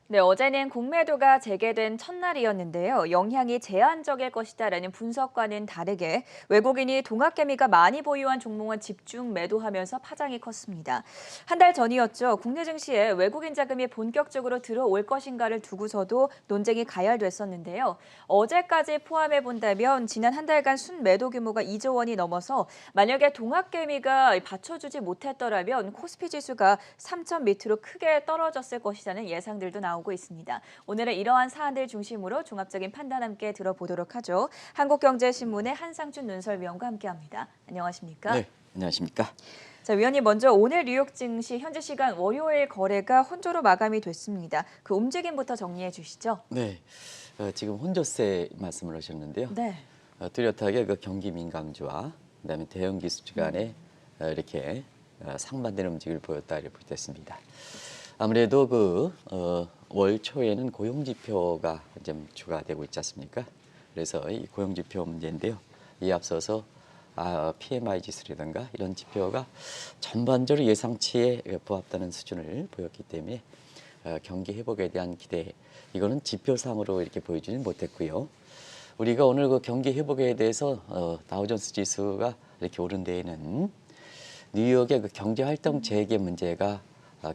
네, 어제는 공매도가 재개된 첫날이었는데요. 영향이 제한적일 것이다라는 분석과는 다르게 외국인이 동학개미가 많이 보유한 종목만 집중 매도하면서 파장이 컸습니다. 한 달 전이었죠. 국내 증시에 외국인 자금이 본격적으로 들어올 것인가를 두고서도 논쟁이 가열됐었는데요. 어제까지 포함해 본다면 지난 한 달간 순매도 규모가 2조 원이 넘어서 만약에 동학개미가 받쳐주지 못했더라면 코스피 지수가 3천 밑으로 크게 떨어졌을 것이라는 예상들도 나오고 있습니다. 오늘은 이러한 사안들 중심으로 종합적인 판단 함께 들어보도록 하죠. 한국경제신문의 한상준 눈설위원과 함께합니다. 안녕하십니까? 네, 안녕하십니까? 자, 위원님 먼저 오늘 뉴욕 증시 현지 시간 월요일 거래가 혼조로 마감이 됐습니다. 그 움직임부터 정리해 주시죠. 네, 지금 혼조세 말씀을 하셨는데요. 네. 뚜렷하게 그 경기 민감주와 그다음에 대형 기술주 간에 이렇게 상반되는 움직임을 보였다 이렇게 보겠습니다. 아무래도 월 초에는 고용 지표가 좀 주가 되고 있지 않습니까? 그래서 이 고용 지표 문제인데요. 이에 앞서서 PMI 지수라든가 이런 지표가 전반적으로 예상치에 부합되는 수준을 보였기 때문에 경기 회복에 대한 기대 이거는 지표상으로 이렇게 보여주진 못했고요. 우리가 오늘 그 경기 회복에 대해서 다우존스 지수가 이렇게 오른 데에는 뉴욕의 그 경제 활동 재개 문제가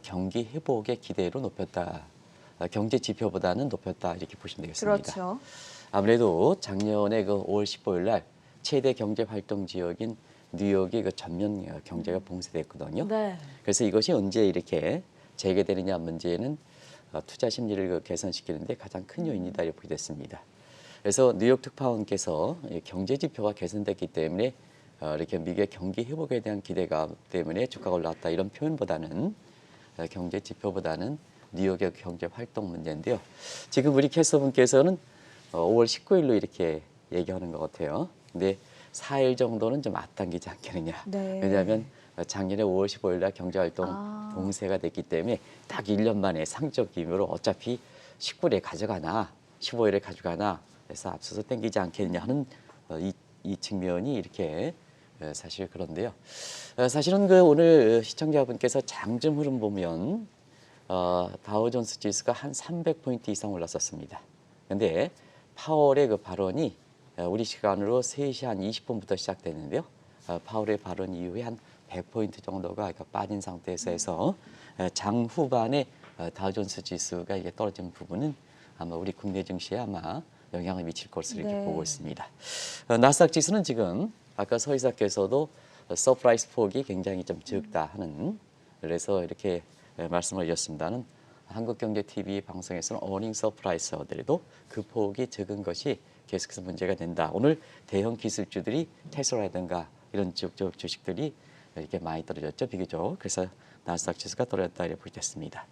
경기 회복의 기대로 높였다. 경제 지표보다는 높였다 이렇게 보시면 되겠습니다. 그렇죠. 아무래도 작년에 그 5월 15일 날 최대 경제 활동 지역인 뉴욕의 그 전면 경제가 봉쇄됐거든요. 네. 그래서 이것이 언제 이렇게 재개되느냐 문제는 투자 심리를 개선시키는데 가장 큰 요인이다 이렇게 보겠습니다. 그래서 뉴욕 특파원께서 경제 지표가 개선됐기 때문에 이렇게 미국의 경기 회복에 대한 기대감 때문에 주가가 올랐다 이런 표현보다는 경제 지표보다는 뉴욕의 경제 활동 문제인데요. 지금 우리 캐스터분께서는 5월 19일로 이렇게 얘기하는 것 같아요. 근데 4일 정도는 좀 앞당기지 않겠느냐. 네. 왜냐하면 작년에 5월 15일 날 경제활동 아. 봉쇄가 됐기 때문에 딱 1년 만에 상적 기묘로 어차피 19일에 가져가나 15일에 가져가나 해서 앞서서 땡기지 않겠느냐 하는 이 측면이 이렇게 사실 그런데요. 사실은 그 오늘 시청자분께서 장중 흐름 보면 다우존스 지수가 한 300포인트 이상 올랐었습니다. 그런데 파월의 그 발언이 우리 시간으로 3시 한 20분부터 시작됐는데요. 파월의 발언 이후에 한 100포인트 정도가 빠진 상태에서 해서 장 후반에 다우존스 지수가 이게 떨어진 부분은 아마 우리 국내 증시에 아마 영향을 미칠 것으로 이렇게 네. 보고 있습니다. 나스닥 지수는 지금 아까 서이사께서도 서프라이즈 폭이 굉장히 좀 적다 하는 그래서 이렇게 말씀을 주셨습니다는 한국경제TV 방송에서는 어닝 서프라이즈더라도 그 폭이 적은 것이 계속해서 문제가 된다. 오늘 대형 기술주들이 테슬라라든가 이런 주식들이 이렇게 많이 떨어졌죠, 비교적. 그래서 나스닥 지수가 떨어졌다 이렇게 보겠습니다.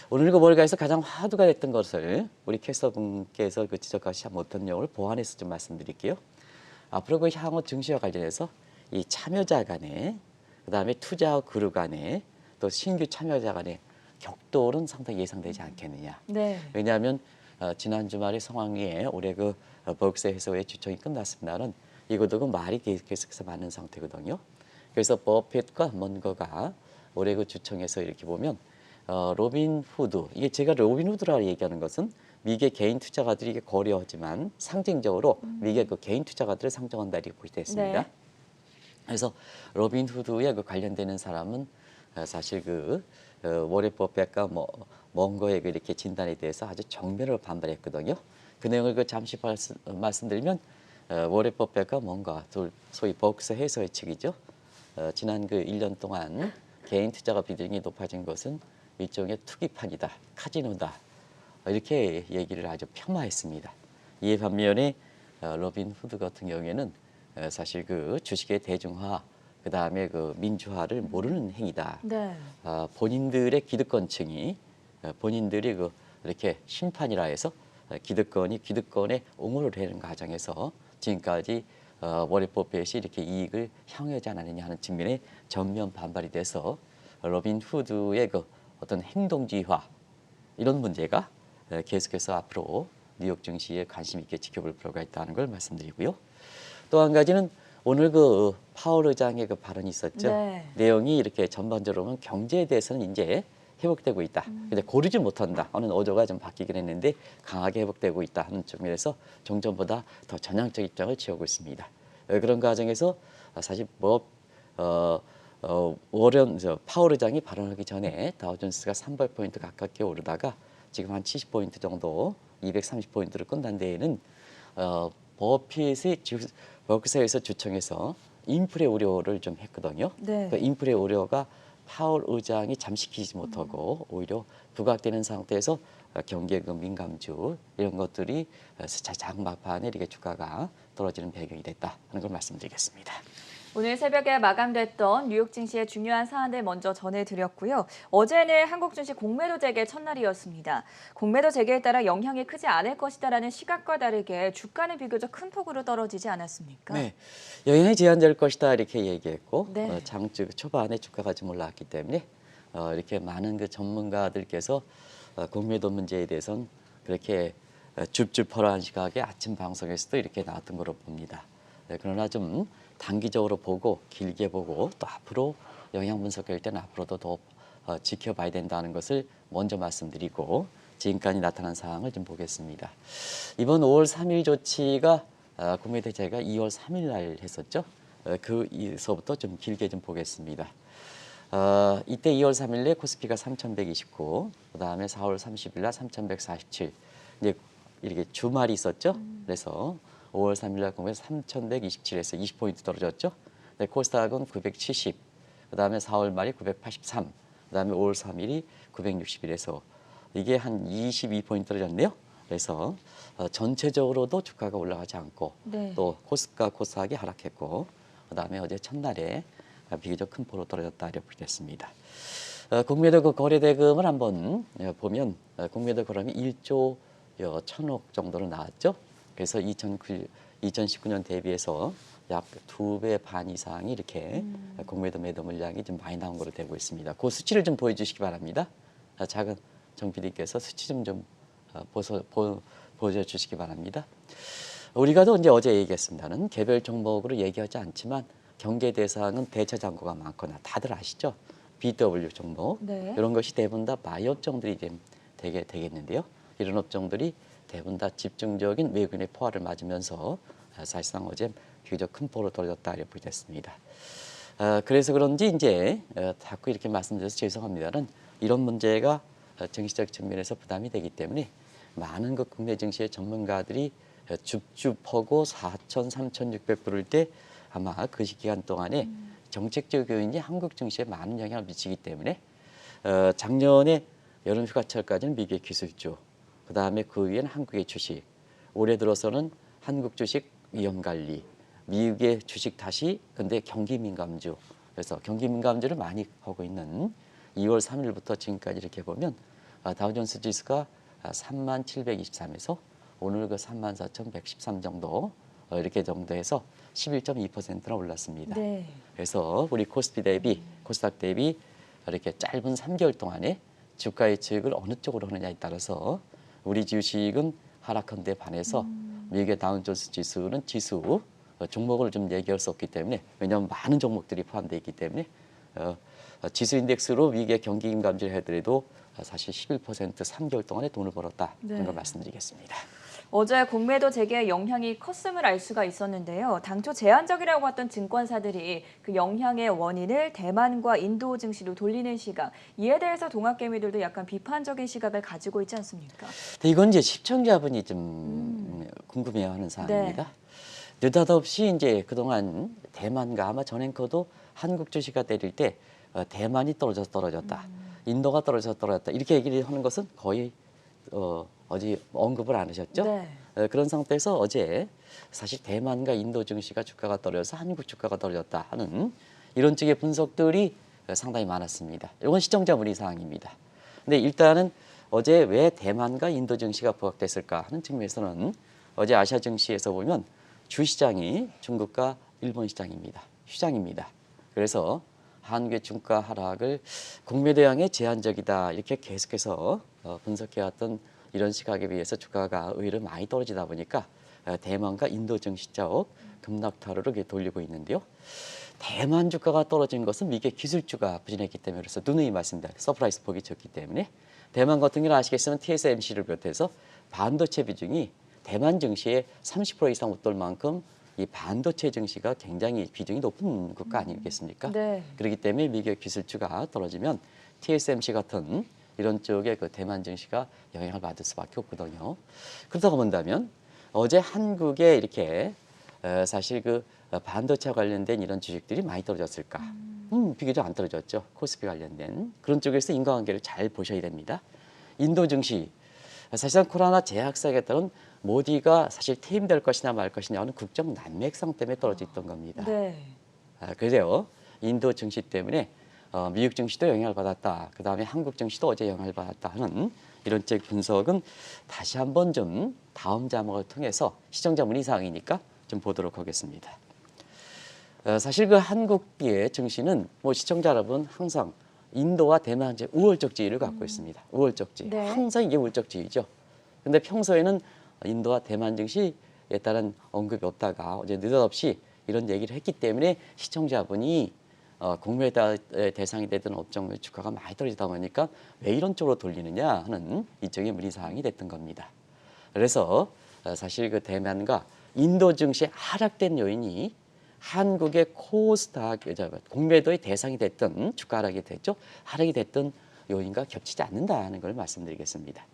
오늘 그 월가에서 가장 화두가 됐던 것을 우리 캐스터분께서 그 지적하지 못한 내용을 보완해서 좀 말씀드릴게요. 앞으로 그 향후 증시와 관련해서 이 참여자 간에 그다음에 투자 그룹 간에 또 신규 참여자 간의 격돌은 상당히 예상되지 않겠느냐. 네. 왜냐하면 지난 주말에 상황에 올해 그 버크세 해서의 주총이 끝났습니다는 이것도 그 말이 계속해서 많은 상태거든요. 그래서 버핏과 먼거가 올해 그 주총에서 이렇게 보면 로빈 후드 이게 제가 로빈 후드라고 얘기하는 것은 미국의 개인 투자가들이 이게 거래하지만 상징적으로 미국의 그 개인 투자가들을 상정한다 이렇게 보시됐습니다. 네. 그래서 로빈 후드에 그 관련되는 사람은 사실 워렌 버핏과 먼거의 이렇게 진단에 대해서 아주 정면으로 반발했거든요. 그 내용을 잠시 말씀드리면 워렌 버핏과 먼거 소위 버크스 해서의 측이죠. 지난 1년 동안 개인 투자가 비중이 높아진 것은 일종의 투기판이다, 카지노다 이렇게 얘기를 아주 폄하했습니다. 이에 반면에 로빈 후드 같은 경우에는 사실 주식의 대중화, 그 다음에 민주화를 모르는 행위다. 네. 본인들의 기득권층이 본인들이 이렇게 심판이라 해서 기득권에 옹호를 하는 과정에서 지금까지 워렌 버핏이 이렇게 이익을 향유하지 않았느냐 하는 측면에 전면 반발이 돼서 로빈 후드의 어떤 행동주의화 이런 문제가 계속해서 앞으로 뉴욕 증시에 관심 있게 지켜볼 필요가 있다는 걸 말씀드리고요. 또 한 가지는 오늘 파월 의장의 발언이 있었죠. 네. 내용이 이렇게 전반적으로 보면 경제에 대해서는 이제 회복되고 있다. 근데 고르지 못한다. 오늘 어조가 좀 바뀌긴 했는데 강하게 회복되고 있다 하는 측면에서 종전보다 더 전향적 입장을 취하고 있습니다. 그런 과정에서 사실 파월 의장이 발언하기 전에 다우존스가 300포인트 가깝게 오르다가 지금 한 70포인트 정도 230포인트를 끝난 데에는 버핏의 버크사에서 주청해서 인플레 우려를 좀 했거든요. 네. 그 인플레 우려가 파월 의장이 잠식히지 못하고 오히려 부각되는 상태에서 경기의 그 민감주 이런 것들이 장막판에 이렇게 주가가 떨어지는 배경이 됐다 하는 걸 말씀드리겠습니다. 오늘 새벽에 마감됐던 뉴욕 증시의 중요한 사안들 먼저 전해드렸고요. 어제는 한국 증시 공매도 재개 첫날이었습니다. 공매도 재개에 따라 영향이 크지 않을 것이다라는 시각과 다르게 주가는 비교적 큰 폭으로 떨어지지 않았습니까? 네, 영향이 제한될 것이다 이렇게 얘기했고 네. 장주 초반에 주가가 좀 올라왔기 때문에 이렇게 많은 그 전문가들께서 공매도 문제에 대해서는 그렇게 줍줍허러한 시각에 아침 방송에서도 이렇게 나왔던 걸로 봅니다. 네, 그러나 좀 단기적으로 보고 길게 보고 또 앞으로 영향 분석할 때는 앞으로도 더 지켜봐야 된다는 것을 먼저 말씀드리고 지금까지 나타난 사항을 좀 보겠습니다. 이번 5월 3일 조치가 공매도 제가 2월 3일 날 했었죠. 그에서부터 좀 길게 좀 보겠습니다. 이때 2월 3일에 코스피가 3,129, 그다음에 4월 30일 날 3,147. 이제 이렇게 주말이 있었죠. 그래서 5월 3일 날 공매도 3,127에서 20포인트 떨어졌죠. 네, 코스닥은 970, 그다음에 4월 말이 983, 그다음에 5월 3일이 961에서 이게 한 22포인트 떨어졌네요. 그래서 전체적으로도 주가가 올라가지 않고 네. 또 코스닥이 하락했고 그다음에 어제 첫날에 비교적 큰 폭으로 떨어졌다 이렇게 됐습니다. 공매도 그 거래 대금을 한번 보면 공매도 거래이 1조 1,000억 정도로 나왔죠. 그래서 2019년 대비해서 약 2배 반 이상이 이렇게 공매도 매도 물량이 좀 많이 나온 걸로 되고 있습니다. 그 수치를 좀 보여주시기 바랍니다. 작은 정 PD께서 수치 좀 보여주시기 바랍니다. 우리가도 이제 어제 얘기했습니다는 개별 종목으로 얘기하지 않지만 경계 대상은 대체 잔고가 많거나 다들 아시죠? BW 종목 네. 이런 것이 대부분 다 마이 업종들이 되겠는데요. 이런 업종들이 대부분 다 집중적인 외국인의 포화를 맞으면서 사실상 어제 비교적 큰 폭으로 떨어졌다 이렇게 됐습니다. 그래서 그런지 이제 자꾸 이렇게 말씀드려서 죄송합니다는 이런 문제가 정치적 측면에서 부담이 되기 때문에 많은 그 국내 증시의 전문가들이 줍줍하고 4,000, 3,600 부를 때 아마 그 기간 동안에 정책적 요인이 한국 증시에 많은 영향을 미치기 때문에 작년에 여름 휴가철까지는 미국의 기술주, 그 다음에 그 위에는 한국의 주식, 올해 들어서는 한국 주식 위험 관리, 미국의 주식 다시 근데 경기 민감주, 그래서 경기 민감주를 많이 하고 있는 2월 3일부터 지금까지 이렇게 보면 다우존스 지수가 3723에서 오늘 그 34,113 정도 이렇게 정도 해서 11.2%나 올랐습니다. 네. 그래서 우리 코스닥 대비 이렇게 짧은 3개월 동안에 주가의 측을 어느 쪽으로 하느냐에 따라서 우리 주식은 하락한 데 반해서 미국의 다우존스 지수는 종목을 좀 얘기할 수 없기 때문에 왜냐하면 많은 종목들이 포함되어 있기 때문에 지수 인덱스로 미국의 경기 민감주를 해더라도 사실 11% 3개월 동안에 돈을 벌었다 네. 이런 걸 말씀드리겠습니다. 어제 공매도 재개의 영향이 컸음을 알 수가 있었는데요. 당초 제한적이라고 했던 증권사들이 그 영향의 원인을 대만과 인도 증시로 돌리는 시각, 이에 대해서 동학개미들도 약간 비판적인 시각을 가지고 있지 않습니까? 근데 이건 이제 시청자분이 좀 궁금해하는 사항입니다. 느닷없이 이제 그동안 대만과 아마 전 앵커도 한국 주식가 때릴 때 대만이 떨어졌다, 인도가 떨어졌다 이렇게 얘기를 하는 것은 거의 어제 언급을 안 하셨죠? 네. 그런 상태에서 어제 사실 대만과 인도 증시가 주가가 떨어져서 한국 주가가 떨어졌다 하는 이런 쪽의 분석들이 상당히 많았습니다. 이건 시청자분이 사항입니다. 근데 일단은 어제 왜 대만과 인도 증시가 부각됐을까 하는 측면에서는 어제 아시아 증시에서 보면 주시장이 중국과 일본 시장입니다. 그래서 한국의 주가 하락을 공매도양의 제한적이다 이렇게 계속해서 분석해왔던 이런 시각에 비해서 주가가 의외로 많이 떨어지다 보니까 대만과 인도 증시 쪽 급락타로를 돌리고 있는데요. 대만 주가가 떨어진 것은 미국의 기술주가 부진했기 때문에 그래서 누누이 말씀드린 서프라이즈 폭이 적기 때문에 대만 같은 경우는 아시겠지만 TSMC를 비롯해서 반도체 비중이 대만 증시의 30% 이상 웃돌 만큼 이 반도체 증시가 굉장히 비중이 높은 국가 아니겠습니까? 네. 그렇기 때문에 미국의 기술주가 떨어지면 TSMC 같은 이런 쪽의 그 대만 증시가 영향을 받을 수밖에 없거든요. 그렇다고 본다면 어제 한국에 이렇게 사실 그 반도체 관련된 이런 주식들이 많이 떨어졌을까? 비교적 안 떨어졌죠. 코스피 관련된 그런 쪽에서 인과관계를 잘 보셔야 됩니다. 인도 증시 사실상 코로나 재확산에 따른 모디가 사실 퇴임될 것이냐 말 것이냐 하는 국정 난맥상 때문에 떨어져 있던 겁니다. 네. 그래요. 인도 증시 때문에 미국 증시도 영향을 받았다. 그다음에 한국 증시도 어제 영향을 받았다 하는 이런 쪽 분석은 다시 한번 좀 다음 자막을 통해서 시청자 문의 사항이니까 좀 보도록 하겠습니다. 사실 그 한국의 증시는 뭐 시청자 여러분 항상 인도와 대만 이제 우월적 지위를 갖고 있습니다. 우월적 지위. 네. 항상 이게 우월적 지위죠. 근데 평소에는 인도와 대만 증시에 따른 언급이 없다가 어제 느닷없이 이런 얘기를 했기 때문에 시청자분이 공매의 대상이 되던 업종의 주가가 많이 떨어지다 보니까 왜 이런 쪽으로 돌리느냐 하는 이쪽의 문의사항이 됐던 겁니다. 그래서 사실 그 대만과 인도 증시에 하락된 요인이 한국의 코스닥 공매도의 대상이 됐던 주가 하락이 됐죠. 하락이 됐던 요인과 겹치지 않는다는 걸 말씀드리겠습니다.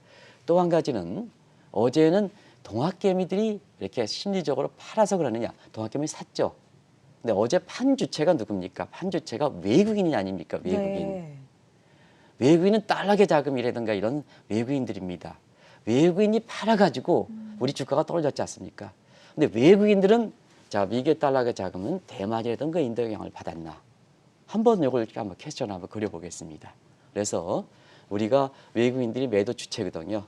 또 한 가지는 어제는 동학개미들이 이렇게 심리적으로 팔아서 그러느냐. 동학개미 샀죠. 근데 어제 판 주체가 누굽니까? 판 주체가 외국인이 아닙니까? 외국인. 네. 외국인은 달러계 자금이라든가 이런 외국인들입니다. 외국인이 팔아가지고 우리 주가가 떨어졌지 않습니까? 근데 외국인들은 자 미국의 달러계 자금은 대만이라든가 인도 영향을 받았나? 한번 이걸 이렇게 한번 퀘스천 한번 그려보겠습니다. 그래서 우리가 외국인들이 매도 주체거든요.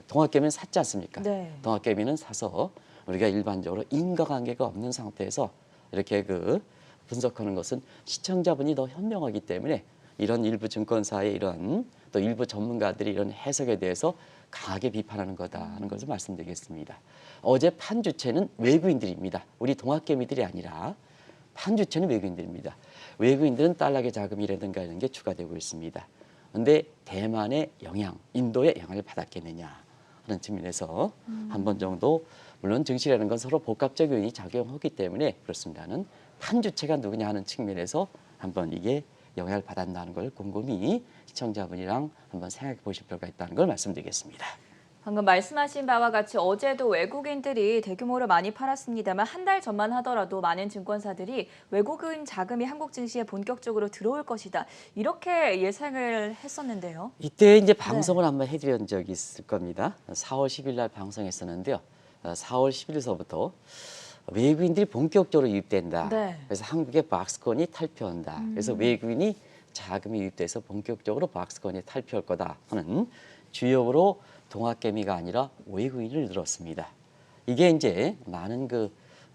동학개미는 샀지 않습니까? 네. 동학개미는 사서 우리가 일반적으로 인과관계가 없는 상태에서 이렇게 그 분석하는 것은 시청자분이 더 현명하기 때문에 이런 일부 증권사의 이런 또 일부 전문가들이 이런 해석에 대해서 강하게 비판하는 거다 하는 것을 말씀드리겠습니다. 어제 판 주체는 외국인들입니다. 우리 동학개미들이 아니라 판 주체는 외국인들입니다. 외국인들은 달러계 자금이라든가 이런 게 추가되고 있습니다. 그런데 대만의 영향, 인도의 영향을 받았겠느냐 하는 측면에서 한 번 정도 물론 증시라는 건 서로 복합적 요인이 작용하기 때문에 그렇습니다는 판 주체가 누구냐 하는 측면에서 한번 이게 영향을 받았다는 걸 곰곰이 시청자분이랑 한번 생각해 보실 필요가 있다는 걸 말씀드리겠습니다. 방금 말씀하신 바와 같이 어제도 외국인들이 대규모로 많이 팔았습니다만 한 달 전만 하더라도 많은 증권사들이 외국인 자금이 한국 증시에 본격적으로 들어올 것이다. 이렇게 예상을 했었는데요. 이때 이제 방송을 한번 해드린 적이 있을 겁니다. 4월 10일 날 방송했었는데요. 4월 10일서부터 외국인들이 본격적으로 유입된다. 네. 그래서 한국의 박스권이 탈피한다. 그래서 외국인이 자금이 유입돼서 본격적으로 박스권이 탈피할 거다 하는 주역으로 동학개미가 아니라 외국인을 들었습니다. 이게 이제 많은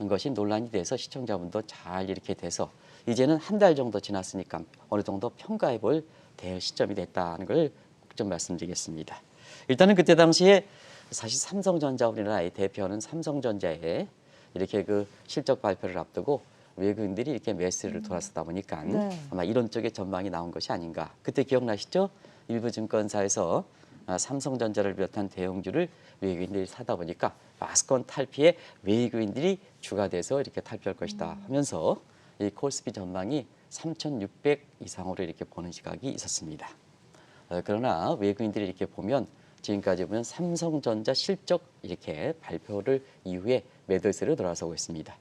것이 논란이 돼서 시청자분도 잘 이렇게 돼서 이제는 한 달 정도 지났으니까 어느 정도 평가해 볼 대응 시점이 됐다는 걸 좀 말씀드리겠습니다. 일단은 그때 당시에 사실 삼성전자 우리나라의 대표하는 삼성전자에 이렇게 그 실적 발표를 앞두고 외국인들이 이렇게 매수를 돌았었다 보니까 네. 아마 이런 쪽의 전망이 나온 것이 아닌가. 그때 기억나시죠? 일부 증권사에서 삼성전자를 비롯한 대형주를 외국인들이 사다 보니까 마스권 탈피에 외국인들이 주가 돼서 이렇게 탈피할 것이다 하면서 이 코스피 전망이 3,600 이상으로 이렇게 보는 시각이 있었습니다. 그러나 외국인들이 이렇게 보면 지금까지 보면 삼성전자 실적 이렇게 발표를 이후에 매도세로 돌아서고 있습니다.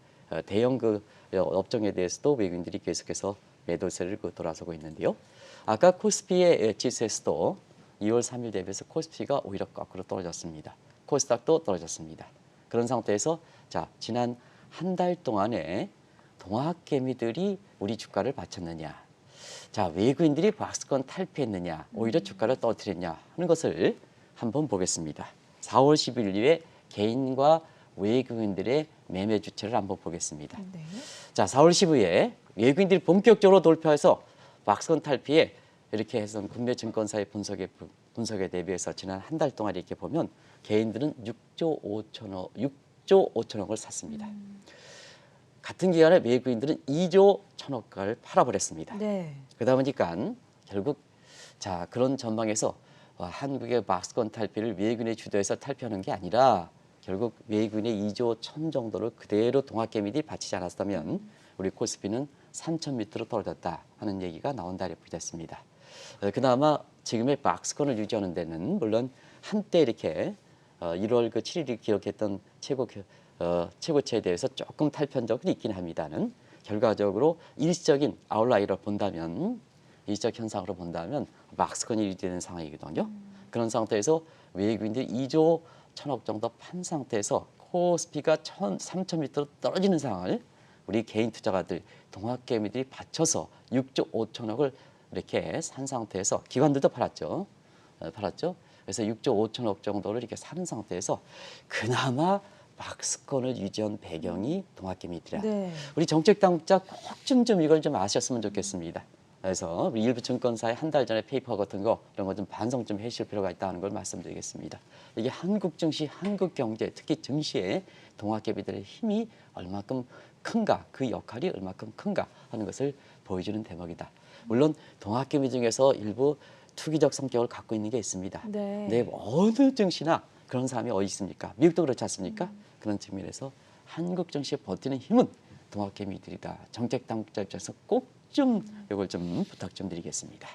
대형 그 업종에 대해서도 외국인들이 계속해서 매도세를 돌아서고 있는데요. 아까 코스피의 지수에서도 2월 3일 대비해서 코스피가 오히려 거꾸로 떨어졌습니다. 코스닥도 떨어졌습니다. 그런 상태에서 자 지난 한 달 동안에 동학개미들이 우리 주가를 받쳤느냐, 자 외국인들이 박스권 탈피했느냐, 오히려 주가를 떨어뜨렸냐 하는 것을 한번 보겠습니다. 4월 10일 이후에 개인과 외국인들의 매매 주체를 한번 보겠습니다. 네. 자 4월 10일에 외국인들이 본격적으로 돌파해서 박스권 탈피에 이렇게 해서 국내 증권사의 분석에 대비해서 지난 한 달 동안 이렇게 보면 개인들은 6조 5천억을 샀습니다. 같은 기간에 외국인들은 2조 1천억 달러를 팔아버렸습니다. 네. 그러다 보니까 결국 자 그런 전망에서 한국의 박스권 탈피를 외국인의 주도해서 탈피하는 게 아니라 결국 외국인의 2조 1천 정도를 그대로 동학개미들이 바치지 않았다면 우리 코스피는 3,000m로 떨어졌다 하는 얘기가 나온다 이렇게 됐습니다. 그나마 지금의 박스권을 유지하는 데는 물론 한때 이렇게 1월 그 7일이 기록했던 최고치에 대해서 조금 탈피한 적은 있긴 합니다는 결과적으로 일시적인 아웃라이어를 본다면 일시적 현상으로 본다면 박스권이 유지되는 상황이거든요. 그런 상태에서 외국인들이 2조 1천억 정도 판 상태에서 코스피가 3,000m로 떨어지는 상황을 우리 개인 투자가들, 동학개미들이 받쳐서 6조 5천억을 이렇게 산 상태에서 기관들도 팔았죠. 그래서 6조 5천억 정도를 이렇게 사는 상태에서 그나마 박스권을 유지한 배경이 동학개미들이라. 네. 우리 정책 당국자 꼭 좀 이걸 좀 아셨으면 좋겠습니다. 그래서 우리 일부 증권사의 한 달 전에 페이퍼 같은 거 이런 거 좀 반성 좀 해주실 필요가 있다는 걸 말씀드리겠습니다. 이게 한국 증시, 한국 경제, 특히 증시에 동학개미들의 힘이 얼마큼 큰가, 그 역할이 얼마큼 큰가 하는 것을 보여주는 대목이다. 물론 동학개미 중에서 일부 투기적 성격을 갖고 있는 게 있습니다. 네. 근데 어느 증시나 그런 사람이 어디 있습니까? 미국도 그렇지 않습니까? 그런 측면에서 한국 증시에 버티는 힘은 동학개미들이다. 정책 당국자 입장에서 꼭 좀 이걸 좀 부탁 좀 드리겠습니다.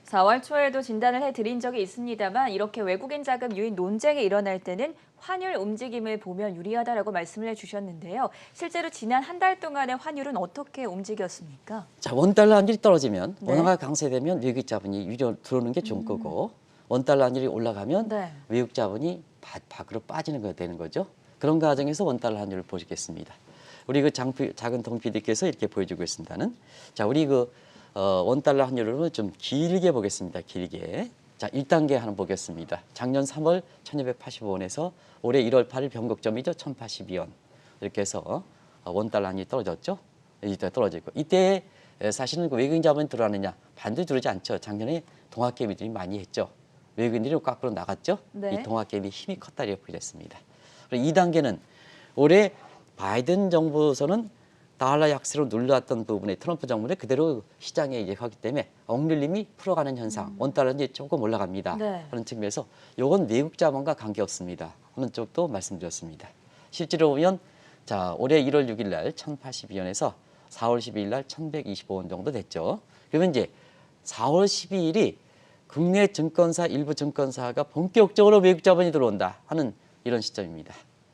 4월 초에도 진단을 해드린 적이 있습니다만 이렇게 외국인 자금 유입 논쟁이 일어날 때는 환율 움직임을 보면 유리하다라고 말씀을 해주셨는데요. 실제로 지난 한 달 동안의 환율은 어떻게 움직였습니까? 자, 원달러 환율이 떨어지면 네. 원화가 강세되면 외국 자본이 유료 들어오는 게 좋은 거고 원달러 환율이 올라가면 네. 외국 자본이 밖으로 빠지는 거 되는 거죠. 그런 과정에서 원달러 환율을 보시겠습니다. 우리 그 작은 동 PD께서 이렇게 보여주고 있습니다는 자, 우리 그 원달러 환율을 좀 길게 보겠습니다. 길게. 자, 1단계 하나 보겠습니다. 작년 3월 1,285원에서 올해 1월 8일 변곡점이죠. 1,082원. 이렇게 해서 원달러 환율이 떨어졌죠. 이때 떨어지고 이때 사실은 그 외국인 자본이 들어왔느냐? 반드시 들어오지 않죠. 작년에 동학개미들이 많이 했죠. 외국인들이 거꾸로 나갔죠. 네. 이 동학개미 힘이 컸다 이렇게 보였습니다. 2단계는 올해 바이든 정부에서는 달러 약세로 눌러왔던 부분에 트럼프 정부는 그대로 시장에 이제 하기 때문에 억눌림이 풀어가는 현상, 원달러는 조금 올라갑니다. 네. 하는 측면에서 이건 외국 자본과 관계없습니다. 하는 쪽도 말씀드렸습니다. 실제로 보면 자 올해 1월 6일 날 1,082원에서 4월 12일 날 1,125원 정도 됐죠. 그러면 이제 4월 12일이 국내 증권사 일부 증권사가 본격적으로 외국 자본이 들어온다 하는 이런 시점입니다.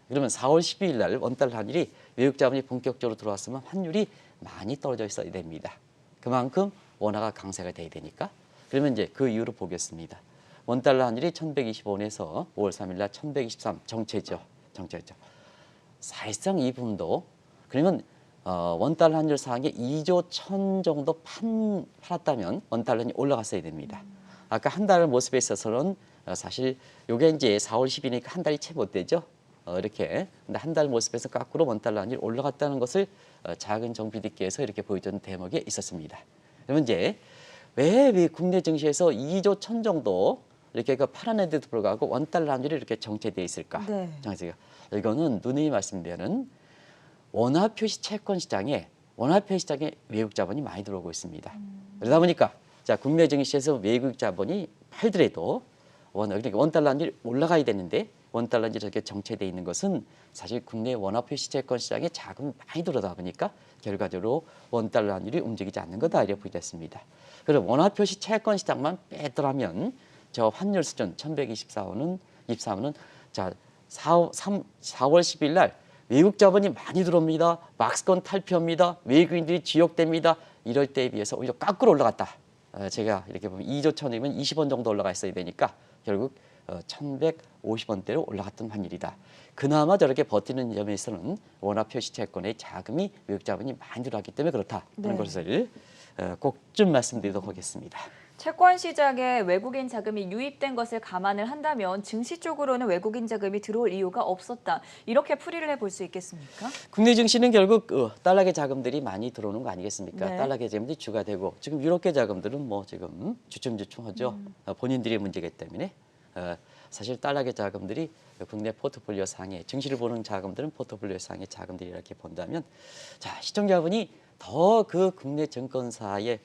그러면 4월 12일 날 원달러 환율이 외국 자본이 본격적으로 들어왔으면 환율이 많이 떨어져 있어야 됩니다. 그만큼 원화가 강세가 돼야 되니까. 그러면 이제 그 이유로 보겠습니다. 원달러 환율이 1,125원에서 5월 3일 날 1,123 정체죠. 사실상 이 부분도 그러면 원달러 환율 상황에 2조 1천 정도 팔았다면 원달러 환율이 올라갔어야 됩니다. 아까 한 달 모습에 있어서는 사실 요게 이제 4월 10일이니까 한 달이 채 못 되죠. 이렇게 근데 한 달 모습에서 거꾸로 원달러 환율이 올라갔다는 것을 작은 정 PD께서 이렇게 보여준 대목이 있었습니다. 그러면 이제 왜 국내 증시에서 2조 1천 정도 이렇게 팔아낸데도 불구하고 원달러 환율이 이렇게 정체되어 있을까? 네. 이거는 누누이 말씀드리는 원화 표시 채권 시장에 외국 자본이 많이 들어오고 있습니다. 그러다 보니까 자 국내 증시에서 외국 자본이 팔더라도 그러니까 원달러 환율이 올라가야 되는데 원달러 환율이 이렇게 정체되어 있는 것은 사실 국내 원화 표시 채권 시장에 자금이 많이 들어오다 보니까 결과적으로 원달러 환율이 움직이지 않는 거다 이렇게 보겠습니다. 그럼 원화 표시 채권 시장만 빼더라면 저 환율 수준 1,124원은 자 4월 10일 날 외국 자본이 많이 들어옵니다. 박스권 탈피합니다. 외국인들이 지역됩니다. 이럴 때에 비해서 오히려 거꾸로 올라갔다. 제가 이렇게 보면 2조 1천이면 20원 정도 올라가 있어야 되니까 결국 1,150원대로 올라갔던 환율이다. 그나마 저렇게 버티는 점에서는 원화 표시 채권의 자금이 외국 자본이 많이 들어왔기 때문에 그렇다 하는 네. 것을 꼭 좀 말씀드리도록 하겠습니다. 채권 시장에 외국인 자금이 유입된 것을 감안을 한다면 증시 쪽으로는 외국인 자금이 들어올 이유가 없었다. 이렇게 풀이를 해볼 수 있겠습니까? 국내 증시는 결국 달러계 자금들이 많이 들어오는 거 아니겠습니까? 네. 달러계 자금들이 주가 되고 지금 유럽계 자금들은 뭐 지금 주춤주춤하죠. 본인들의 문제이기 때문에 사실 달러계 자금들이 국내 포트폴리오 상에 증시를 보는 자금들은 포트폴리오 상의 자금들이 이렇게 본다면 자 시청자분이 더 그 국내 증권사의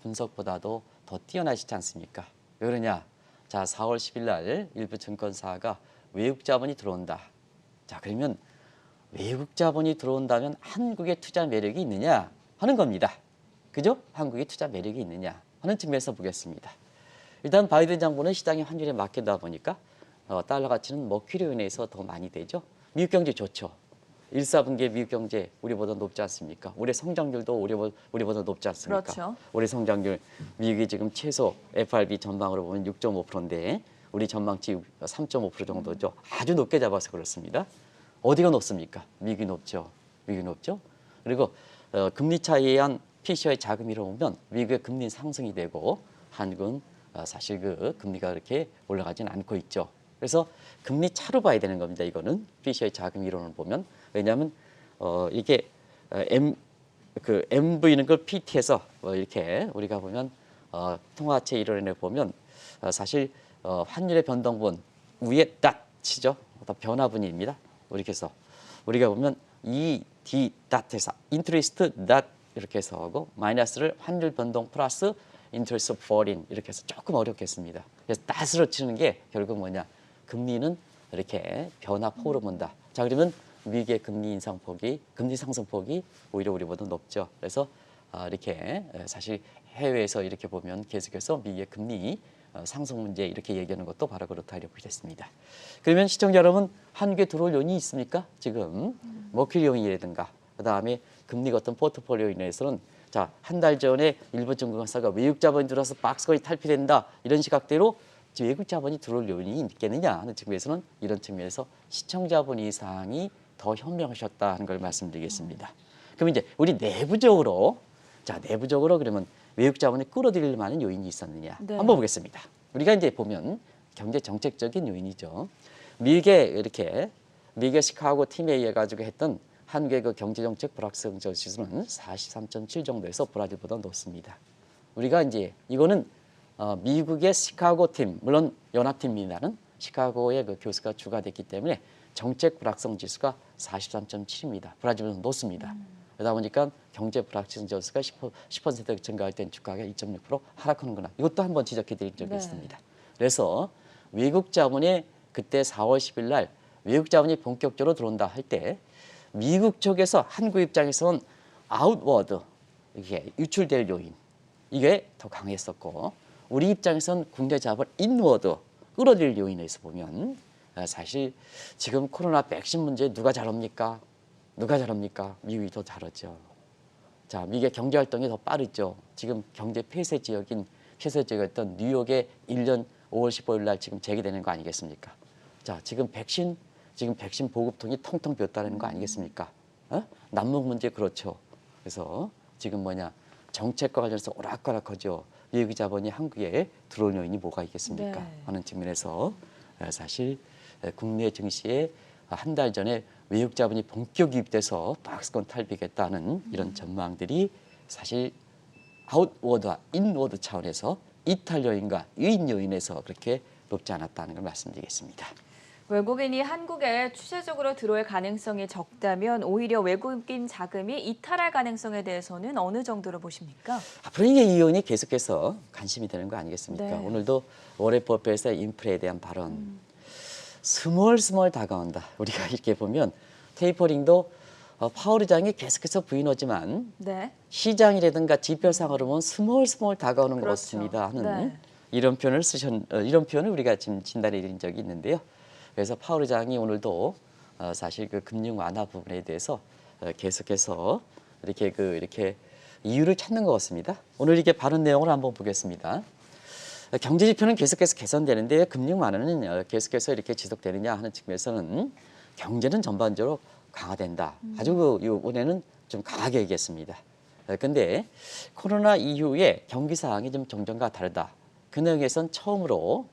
분석보다도 더 뛰어나시지 않습니까? 왜 그러냐? 자 4월 10일 날 일부 증권사가 외국 자본이 들어온다. 자 그러면 외국 자본이 들어온다면 한국의 투자 매력이 있느냐 하는 겁니다. 그죠? 한국의 투자 매력이 있느냐 하는 측면에서 보겠습니다. 일단 바이든 정부는 시장의 환율에 맡기다 보니까 달러 가치는 먹히로 인해서 더 많이 되죠. 미국 경제 좋죠. 1, 4분기에 미국 경제 우리보다 높지 않습니까? 올해 성장률도 우리보다 높지 않습니까? 그렇죠. 올해 성장률 미국이 지금 최소 FRB 전망으로 보면 6.5%인데 우리 전망치 3.5% 정도죠. 아주 높게 잡아서 그렇습니다. 어디가 높습니까? 미국이 높죠. 미국이 높죠. 그리고 금리 차이에 의한 PCO의 자금이 오면 미국의 금리 상승이 되고 한국은 사실 그 금리가 그렇게 올라가지는 않고 있죠. 그래서 금리 차로 봐야 되는 겁니다. 이거는 PCO의 자금 이론을 보면 왜냐하면 이게 MV는 걸 PT에서 이렇게 우리가 보면 통화체 이론에 보면 사실 환율의 변동분 위에 닷이죠. 변화분입니다. 이렇게 해서 우리가 보면 이 D 닷에서 인트레스트 닷 이렇게 해서 하고 마이너스를 환율 변동 플러스 인트레스트 foreign 이렇게 해서 조금 어렵겠습니다. 그래서 닷으로 치는 게 결국 뭐냐? 금리는 이렇게 변화폭으로 본다. 자 그러면 미국의 금리 인상폭이 금리 상승폭이 오히려 우리보다 높죠. 그래서 이렇게 사실 해외에서 이렇게 보면 계속해서 미국의 금리 상승 문제 이렇게 얘기하는 것도 바로 그렇다 이렇게 됐습니다. 그러면 시청자 여러분 한국에 들어올 요인이 있습니까? 지금 머큐리 요인이라든가 그다음에 금리 같은 포트폴리오 인해서는 자 한 달 전에 일부 증권사가 외국 자본이 들어와서 박스권이 탈피된다 이런 시각대로 외국 자본이 들어올 요인이 있겠느냐 하는 측면에서는 이런 측면에서 시청자분 이상이 더 현명하셨다는 걸 말씀드리겠습니다. 그럼 이제 우리 내부적으로 자 내부적으로 그러면 외국 자본이 끌어들일 만한 요인이 있었느냐 네. 한번 보겠습니다. 우리가 이제 보면 경제 정책적인 요인이죠. 미국의 시카고 팀에 의해 가지고 했던 한국의 그 경제 정책 불확실성 지수는 43.7 정도에서 브라질보다 높습니다. 우리가 이제 이거는 미국의 시카고 팀 물론 연합팀입니다는 시카고의 그 교수가 주가 됐기 때문에 정책 불확실성 지수가 43.7입니다. 브라질보다 높습니다. 그러다 보니까 경제 불확실성 지수가 10% 증가할 땐 주가가 2.6% 하락하는구나. 이것도 한번 지적해 드린 적이 있습니다. 그래서 외국 자본이 그때 4월 10일 날 외국 자본이 본격적으로 들어온다 할 때 미국 쪽에서 한국 입장에서는 아웃워드 이게 유출될 요인 이게 더 강했었고 우리 입장에서는 국내 자본 인워드 끌어들일 요인에서 보면 사실 지금 코로나 백신 문제 누가 잘합니까? 누가 잘합니까? 미국이 더 잘하죠. 자, 미국의 경제 활동이 더 빠르죠. 지금 경제 폐쇄 지역이었던 뉴욕의 1년 5월 15일 날 지금 재개되는 거 아니겠습니까? 자, 지금 백신 보급통이 텅텅 비었다는 거 아니겠습니까? 남북 문제 그렇죠. 그래서 지금 정책과 관련해서 오락가락하죠. 미국 자본이 한국에 들어온 요인이 뭐가 있겠습니까? 네. 하는 측면에서 사실 국내 증시에 한 달 전에 외국 자본이 본격 유입돼서 박스권 탈피겠다는 이런 전망들이 사실 아웃워드와 인워드 차원에서 이탈 요인과 유인 요인에서 그렇게 높지 않았다는 걸 말씀드리겠습니다. 외국인이 한국에 추세적으로 들어올 가능성이 적다면 오히려 외국인 자금이 이탈할 가능성에 대해서는 어느 정도로 보십니까? 앞으로 이 요인이 계속해서 관심이 되는 거 아니겠습니까? 네. 오늘도 워렌 버핏의 인플레에 대한 발언 스멀스멀 다가온다. 우리가 이렇게 보면 테이퍼링도 파월 의장이 계속해서 부인하지만 네. 시장이라든가 지표상으로 보면 스멀스멀 다가오는 것 그렇죠. 같습니다 하는 네. 이런 표현을 우리가 지금 진단해 드린 적이 있는데요. 그래서 파월 의장이 오늘도 사실 그 금융 완화 부분에 대해서 계속해서 이렇게 이유를 찾는 것 같습니다. 오늘 이렇게 발언 내용을 한번 보겠습니다. 경제 지표는 계속해서 개선되는데 금융 완화는 계속해서 이렇게 지속되느냐 하는 측면에서는 경제는 전반적으로 강화된다. 아주 이번에는 좀 강하게 얘기했습니다. 근데 코로나 이후에 경기 상황이 좀 정전과 다르다. 그 내용에선 처음으로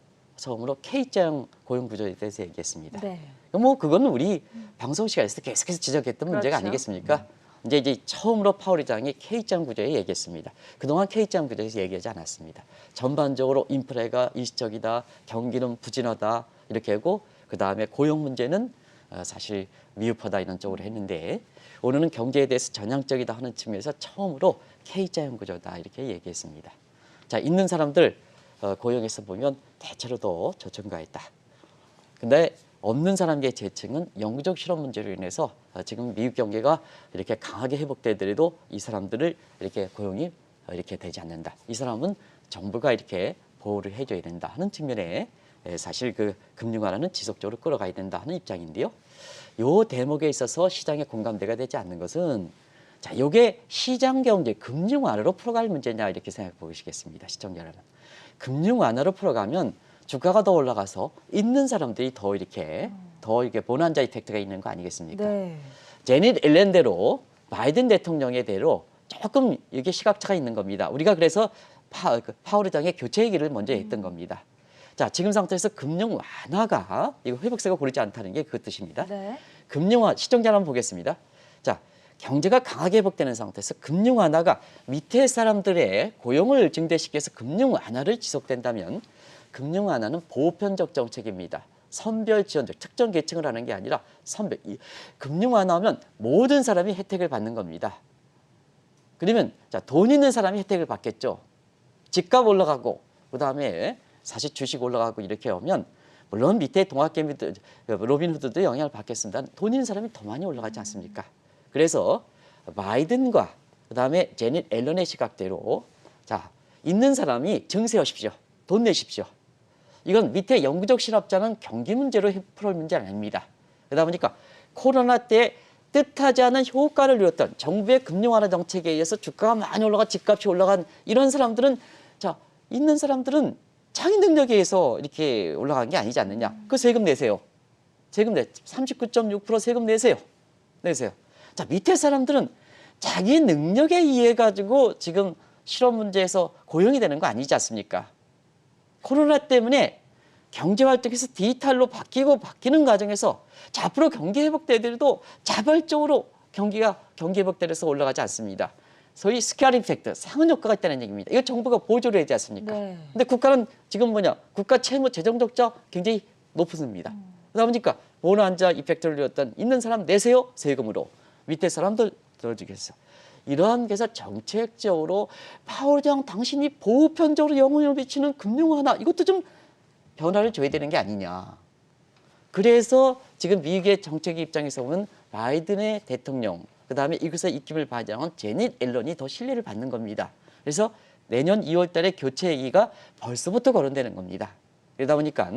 K자형 고용 구조에 대해서 얘기했습니다. 네. 그거는 우리 방송 시간에서 계속해서 지적했던 문제가 그렇죠. 아니겠습니까? 이제 처음으로 파월 의장이 K자형 구조에 얘기했습니다. 그동안 K자형 구조에서 얘기하지 않았습니다. 전반적으로 인플레가 일시적이다, 경기는 부진하다, 이렇게 하고 그다음에 고용 문제는 사실 미흡하다 이런 쪽으로 했는데 오늘은 경제에 대해서 전향적이다 하는 측면에서 처음으로 K자 연구조다 이렇게 얘기했습니다. 자, 있는 사람들 고용에서 보면 대체로 더 저평가했다. 근데 없는 사람의 재층은 영구적 실업 문제로 인해서 지금 미국 경제가 이렇게 강하게 회복되더라도 이 사람들을 이렇게 고용이 이렇게 되지 않는다. 이 사람은 정부가 이렇게 보호를 해줘야 된다 하는 측면에 사실 그 금융 완화는 지속적으로 끌어가야 된다 하는 입장인데요. 요 대목에 있어서 시장의 공감대가 되지 않는 것은 자, 이게 시장 경제 금융 완화로 풀어갈 문제냐 이렇게 생각해 보시겠습니다. 시청자 여러분. 금융 완화로 풀어가면 주가가 더 올라가서 있는 사람들이 더 이렇게 보난자 이펙트가 있는 거 아니겠습니까? 네. 제닛 옐런대로 바이든 대통령의 대로 조금 이게 시각차가 있는 겁니다. 우리가 그래서 파월 의장의 교체 얘기를 먼저 했던 겁니다. 자, 지금 상태에서 금융 완화가 이거 회복세가 고르지 않다는 게 그 뜻입니다. 네. 금융 완화 시청자 한번 보겠습니다. 자, 경제가 강하게 회복되는 상태에서 금융 완화가 밑에 사람들의 고용을 증대시켜서 금융 완화를 지속된다면 금융 완화는 보편적 정책입니다. 선별 지원적 특정 계층을 하는 게 아니라 선별. 금융 완화하면 모든 사람이 혜택을 받는 겁니다. 그러면 자, 돈 있는 사람이 혜택을 받겠죠. 집값 올라가고 그다음에 사실 주식 올라가고 이렇게 오면 물론 밑에 동학개미들 로빈후드도 영향을 받겠습니다. 돈 있는 사람이 더 많이 올라가지 않습니까? 그래서 바이든과 그다음에 제닛 앨런의 시각대로 자, 있는 사람이 증세하십시오. 돈 내십시오. 이건 밑에 영구적 실업자는 경기 문제로 풀어올 문제는 아닙니다. 그러다 보니까 코로나 때 뜻하지 않은 효과를 누렸던 정부의 금융 완화 정책에 의해서 주가가 많이 올라가 집값이 올라간 이런 사람들은 자, 있는 사람들은 창의 능력에 의해서 이렇게 올라간 게 아니지 않느냐. 그 세금 내세요. 세금 39.6% 세금 내세요. 내세요. 자, 밑에 사람들은 자기 능력에 의해 가지고 지금 실업 문제에서 고용이 되는 거 아니지 않습니까? 코로나 때문에 경제활동에서 디지털로 바뀌는 과정에서 자, 앞으로 경기 회복되더라도 자발적으로 경기 회복되면서 올라가지 않습니다. 소위 스케일 임팩트, 상흔 효과가 있다는 얘기입니다. 이거 정부가 보조를 해야지 않습니까? 네. 근데 국가는 지금 국가 채무 재정 적자 굉장히 높습니다. 그러다 보니까 보난자 이펙트를 누렸던 있는 사람 내세요 세금으로 밑에 사람들 덜어주겠어. 이러한 게서 정책적으로 파월 의장 당신이 보편적으로 영향을 미치는 금융 완화 이것도 좀 변화를 줘야 되는 게 아니냐. 그래서 지금 미국의 정책 입장에서 보면 바이든의 대통령 그다음에 이것의 입김을 발휘한 제닛 앨런이 더 신뢰를 받는 겁니다. 그래서 내년 2월 달에 교체 얘기가 벌써부터 거론되는 겁니다. 그러다 보니까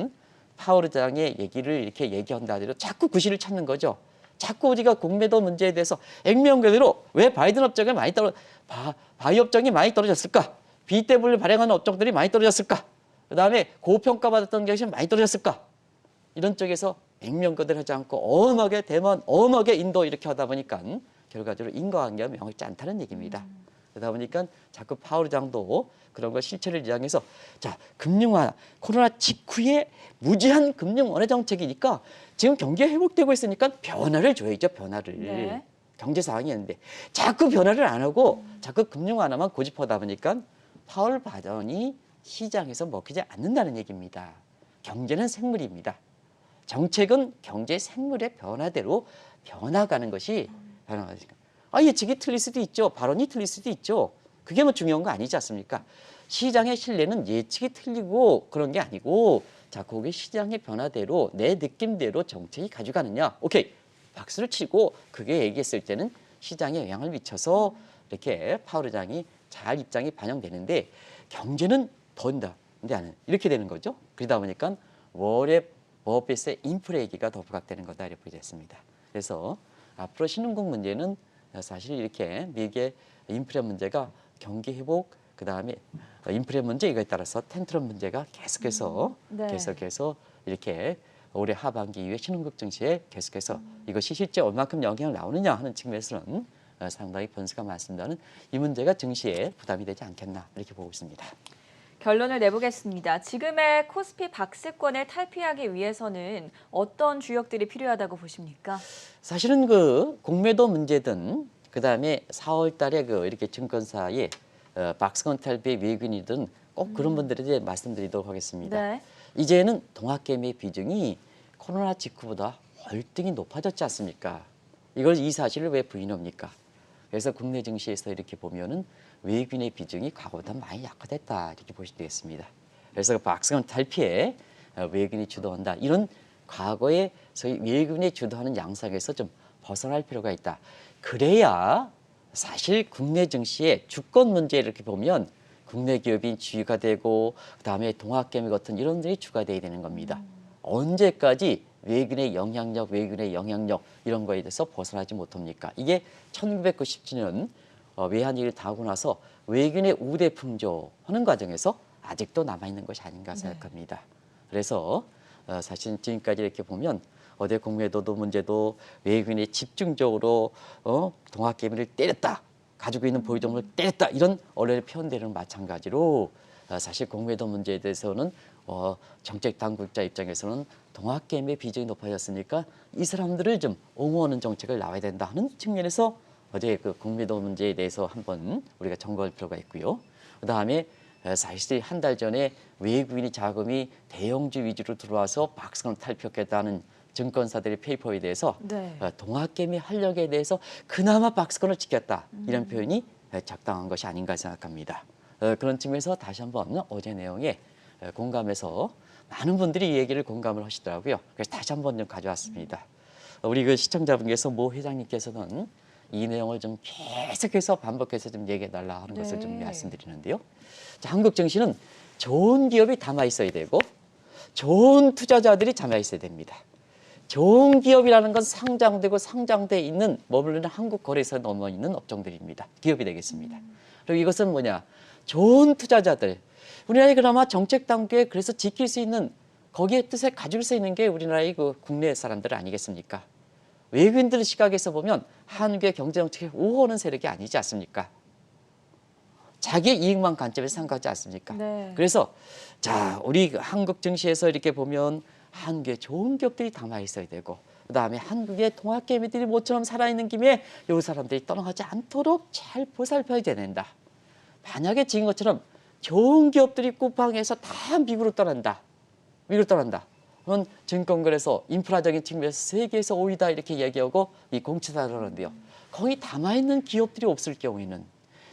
파월 의장의 얘기를 이렇게 얘기한다더라도 자꾸 구실을 찾는 거죠. 자꾸 우리가 공매도 문제에 대해서 액면그대로 왜 바이든 업종이 많이 바이오 업종이 많이 떨어졌을까? BW를 발행하는 업종들이 많이 떨어졌을까? 그다음에 고평가받았던 것이 많이 떨어졌을까? 이런 쪽에서 액면그대로 하지 않고 엄하게 대만, 엄하게 인도 이렇게 하다 보니까 결과적으로 인과관계가 명확지 않다는 얘기입니다. 그러다 보니까 자꾸 파월 의장도 그런 걸 실체를 이야기해서 자, 금융 완화, 코로나 직후에 무제한 금융 완화 정책이니까 지금 경기가 회복되고 있으니까 변화를 줘야죠, 변화를. 네. 경제 상황이 있는데 자꾸 변화를 안 하고 자꾸 금융 완화만 고집하다 보니까 파월 발언이 시장에서 먹히지 않는다는 얘기입니다. 경제는 생물입니다. 정책은 경제 생물의 변화대로 변화가는 것이 변화가니까. 예측이 틀릴 수도 있죠. 발언이 틀릴 수도 있죠. 그게 뭐 중요한 거 아니지 않습니까? 시장의 신뢰는 예측이 틀리고 그런 게 아니고 자, 거기 시장의 변화대로 내 느낌대로 정책이 가져가느냐. 오케이. 박수를 치고 그게 얘기했을 때는 시장에 영향을 미쳐서 이렇게 파월 의장이 잘 입장이 반영되는데 경제는 더인다. 근데 안 이렇게 되는 거죠. 그러다 보니까 월에 버핏의 인플레 얘기가 더 부각되는 거다 이렇게 보겠습니다. 그래서 앞으로 신흥국 문제는 사실 이렇게 미국의 인플레 문제가 경기 회복 그다음에 인플레 문제 이거에 따라서 텐트럼 문제가 계속해서 이렇게 올해 하반기 이후에 신흥국 증시에 계속해서 이것이 실제 얼마큼 영향을 나오느냐 하는 측면에서는 상당히 변수가 많습니다는 이 문제가 증시에 부담이 되지 않겠나 이렇게 보고 있습니다. 결론을 내보겠습니다. 지금의 코스피 박스권을 탈피하기 위해서는 어떤 주역들이 필요하다고 보십니까? 사실은 그 공매도 문제든 그다음에 4월 달에 이렇게 증권사에 박스권 탈피 외국인이든 꼭 그런 분들에 대해 말씀드리도록 하겠습니다. 네. 이제는 동학개미의 비중이 코로나 직후보다 월등히 높아졌지 않습니까? 이 사실을 왜 부인합니까? 그래서 국내 증시에서 이렇게 보면은 외국인의 비중이 과거보다 많이 약화됐다 이렇게 보시면 되겠습니다. 그래서 박스권 탈피에 외국인이 주도한다. 이런 과거에 소위 외국인이 주도하는 양상에서 좀 벗어날 필요가 있다. 그래야 사실 국내 증시의 주권 문제 이렇게 보면 국내 기업이 주의가 되고 그다음에 동학개미 같은 이런 들이 주가 돼야 되는 겁니다. 언제까지 외국인의 영향력 이런 거에 대해서 벗어나지 못합니까? 이게 1997년 외환위기를 다 하고 나서 외국인의 우대 풍조하는 과정에서 아직도 남아있는 것이 아닌가 생각합니다. 그래서 사실 지금까지 이렇게 보면 어제 공매도도 문제도 외국인이 집중적으로 동학개미를 때렸다. 가지고 있는 보유동물을 때렸다. 이런 언론의 표현들은 마찬가지로 사실 공매도 문제에 대해서는 정책 당국자 입장에서는 동학개미의 비중이 높아졌으니까 이 사람들을 좀 옹호하는 정책을 나와야 된다 하는 측면에서 어제 그 공매도 문제에 대해서 한번 우리가 점검할 필요가 있고요. 그다음에 사실 한 달 전에 외국인이 자금이 대형주 위주로 들어와서 박스권 탈피했다는 증권사들의 페이퍼에 대해서 네. 동학개미 활력에 대해서 그나마 박스권을 지켰다. 이런 표현이 적당한 것이 아닌가 생각합니다. 그런 측면에서 다시 한번 어제 내용에 공감해서 많은 분들이 이 얘기를 공감을 하시더라고요. 그래서 다시 한번 좀 가져왔습니다. 우리 그 시청자분께서 모 회장님께서는 이 내용을 좀 계속해서 반복해서 좀 얘기해달라 하는 것을 좀 네. 말씀드리는데요. 자, 한국 증시는 좋은 기업이 담아 있어야 되고 좋은 투자자들이 담아 있어야 됩니다. 좋은 기업이라는 건 상장되고 상장돼 있는 머무르는 한국 거래소에 넘어 있는 업종들입니다. 기업이 되겠습니다. 그리고 이것은 뭐냐? 좋은 투자자들. 우리나라의 그나마 정책 당국에 그래서 지킬 수 있는 거기에 뜻에 가질 수 있는 게 우리나라의 그 국내 사람들 아니겠습니까? 외국인들 시각에서 보면 한국의 경제 정책에 우호하는 세력이 아니지 않습니까? 자기 이익만 관점에서 생각하지 않습니까? 네. 그래서 자, 우리 한국 증시에서 이렇게 보면 한국의 좋은 기업들이 담아 있어야 되고 그다음에 한국의 동학개미들이 모처럼 살아있는 김에 이 사람들이 떠나가지 않도록 잘 보살펴야 된다. 만약에 지금 것처럼 좋은 기업들이 쿠팡에서 다 미국으로 떠난다. 그러면 증권거래소 인프라적인 측면에서 세계에서 5위다 이렇게 얘기하고 이 공채사를 하는데요. 거기 담아있는 기업들이 없을 경우에는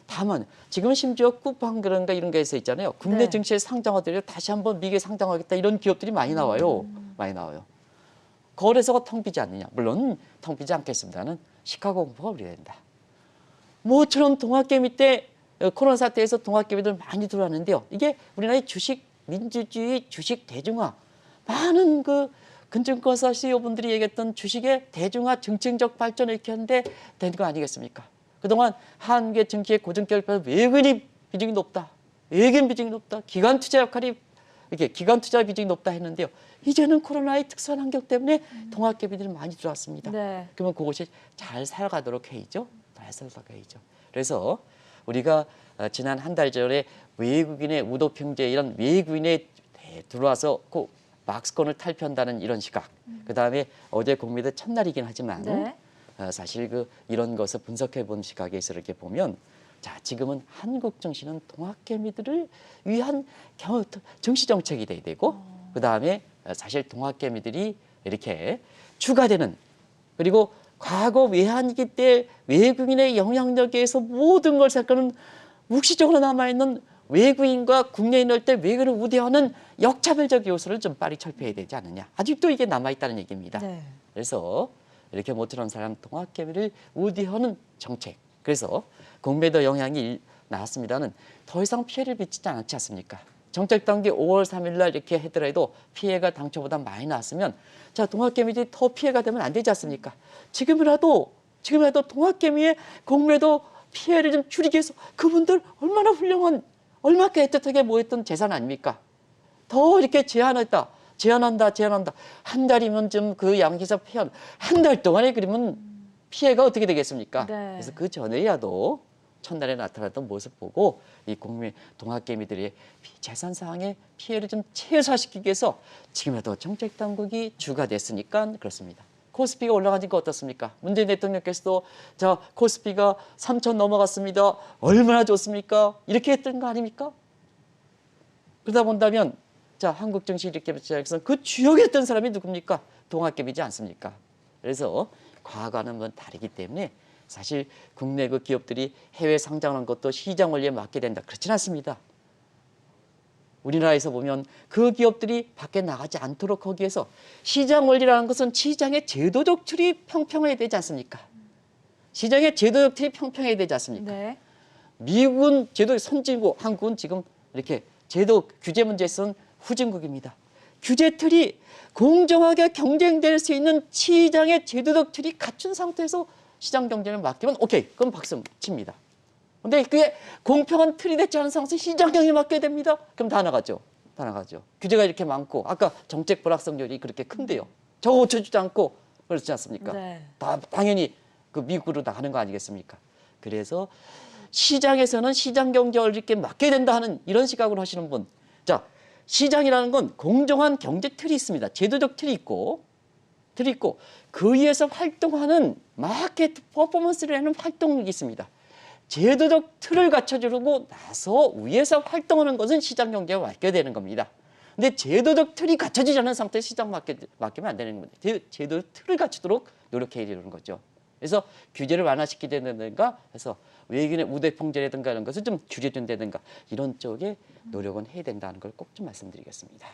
다만 지금은 심지어 쿠팡 그런가 이런 게서 있잖아요. 국내 네. 증시에 상장하더라도 다시 한번 미국에 상장하겠다 이런 기업들이 많이 나와요. 많이 나와요. 거래소가 텅 비지 않느냐. 물론 텅 비지 않겠습니다는 시카고 공포가 우려된다. 모처럼 동학개미 때 코로나 사태에서 동학개미들 많이 들어왔는데요. 이게 우리나라의 주식 민주주의 주식 대중화 많은 그 근증권사 CEO분들이 얘기했던 주식의 대중화 정책적 발전을 이렇게 하는데 된 거 아니겠습니까? 그동안 한국의 증시의 고정결핍 외국인 비중이 높다. 외국인 비중이 높다. 기관 투자 역할이 이렇게 기관 투자 비중이 높다 했는데요. 이제는 코로나의 특수한 환경 때문에 동학개미들이 많이 들어왔습니다. 네. 그러면 그것이 잘 살아가도록 해야죠. 잘 살아가도록 해야죠. 그래서 우리가 지난 한 달 전에 외국인의 우도 평제 이런 외국인의 들어와서 그 박스권을 탈피한다는 이런 시각. 그다음에 어제 공매도 첫날이긴 하지만 네. 사실 이런 것을 분석해 본 시각에서 이렇게 보면 자, 지금은 한국 증시는 동학개미들을 위한 증시 정책이 돼야 되고 그다음에 사실 동학개미들이 이렇게 추가되는 그리고 과거 외환위기 때 외국인의 영향력에 의해서 모든 걸 생각하는 묵시적으로 남아있는 외국인과 국내인을 때 외국인을 우대하는 역차별적 요소를 좀 빨리 철폐해야 되지 않느냐. 아직도 이게 남아있다는 얘기입니다. 네. 그래서 이렇게 모처럼 사람 동학개미를 우대하는 정책. 그래서 공매도 영향이 나왔습니다는 더 이상 피해를 미치지 않지 않습니까? 정책 당기 5월 3일 날 이렇게 하더라도 피해가 당초보다 많이 났으면 자, 동학개미들이 더 피해가 되면 안 되지 않습니까? 지금이라도 동학개미의 공매도 피해를 좀 줄이기 위해서 그분들 얼마나 훌륭한 얼마나 애틋하게 모였던 재산 아닙니까? 더 이렇게 제한한다. 한 달이면 좀 그 양기사 피한 한 달 동안에 그러면 피해가 어떻게 되겠습니까? 네. 그래서 그 전에라도 첫날에 나타났던 모습 보고 이 국민 동학개미들의 재산 상황의 피해를 좀 최소화시키기 위해서 지금이라도 정책 당국이 주가 됐으니까 그렇습니다. 코스피가 올라가니까 어떻습니까? 문재인 대통령께서도 자, 코스피가 3,000 넘어갔습니다. 얼마나 좋습니까? 이렇게 했던 거 아닙니까? 그러다 본다면 자, 한국 증시 이렇게 시작해서 그 주역이 했던 사람이 누굽니까? 동학개미지 않습니까? 그래서 과거와는 한번 다르기 때문에 사실 국내 그 기업들이 해외 상장하는 것도 시장 원리에 맞게 된다. 그렇진 않습니다. 우리나라에서 보면 그 기업들이 밖에 나가지 않도록 하기 위해서 시장 원리라는 것은 시장의 제도적 틀이 평평해야 되지 않습니까? 시장의 제도적 틀이 평평해야 되지 않습니까? 네. 미국은 제도 선진국, 한국은 지금 이렇게 제도 규제 문제에서는 후진국입니다. 규제 틀이 공정하게 경쟁될 수 있는 시장의 제도적 틀이 갖춘 상태에서 시장 경쟁을 맡기면 오케이, 그럼 박수 칩니다. 근데 그게 공평한 틀이 되지 않은 상황에서 시장 경쟁을 맡게 됩니다. 그럼 다 나가죠. 다 나가죠. 규제가 이렇게 많고 아까 정책 불확성률이 그렇게 큰데요. 저거 고쳐주지 않고 그렇지 않습니까? 네. 당연히 그 미국으로 나가는 거 아니겠습니까? 그래서 시장에서는 시장 경쟁을 이렇게 맡게 된다 하는 이런 시각으로 하시는 분. 자, 시장이라는 건 공정한 경제 틀이 있습니다. 제도적 틀이 있고 그 위에서 활동하는 마켓 퍼포먼스를 내는 활동력이 있습니다. 제도적 틀을 갖춰주고 나서 위에서 활동하는 것은 시장 경제에 맡겨야 되는 겁니다. 근데 제도적 틀이 갖춰지지 않은 상태에서 시장 맡기면 안 되는 겁니다. 제도적 틀을 갖추도록 노력해야 되는 거죠. 그래서 규제를 완화시키든가 해서 외국인의 우대 통제라든가 이런 것을 좀 줄여준다든가 이런 쪽에 노력은 해야 된다는 걸 꼭 좀 말씀드리겠습니다.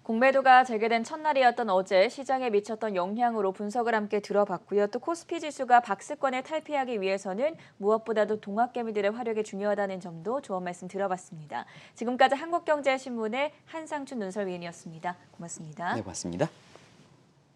공매도가 재개된 첫날이었던 어제 시장에 미쳤던 영향으로 분석을 함께 들어봤고요. 또 코스피 지수가 박스권을 탈피하기 위해서는 무엇보다도 동학개미들의 활약이 중요하다는 점도 좋은 말씀 들어봤습니다. 지금까지 한국경제신문의 한상춘 논설위원이었습니다. 고맙습니다. 네, 고맙습니다.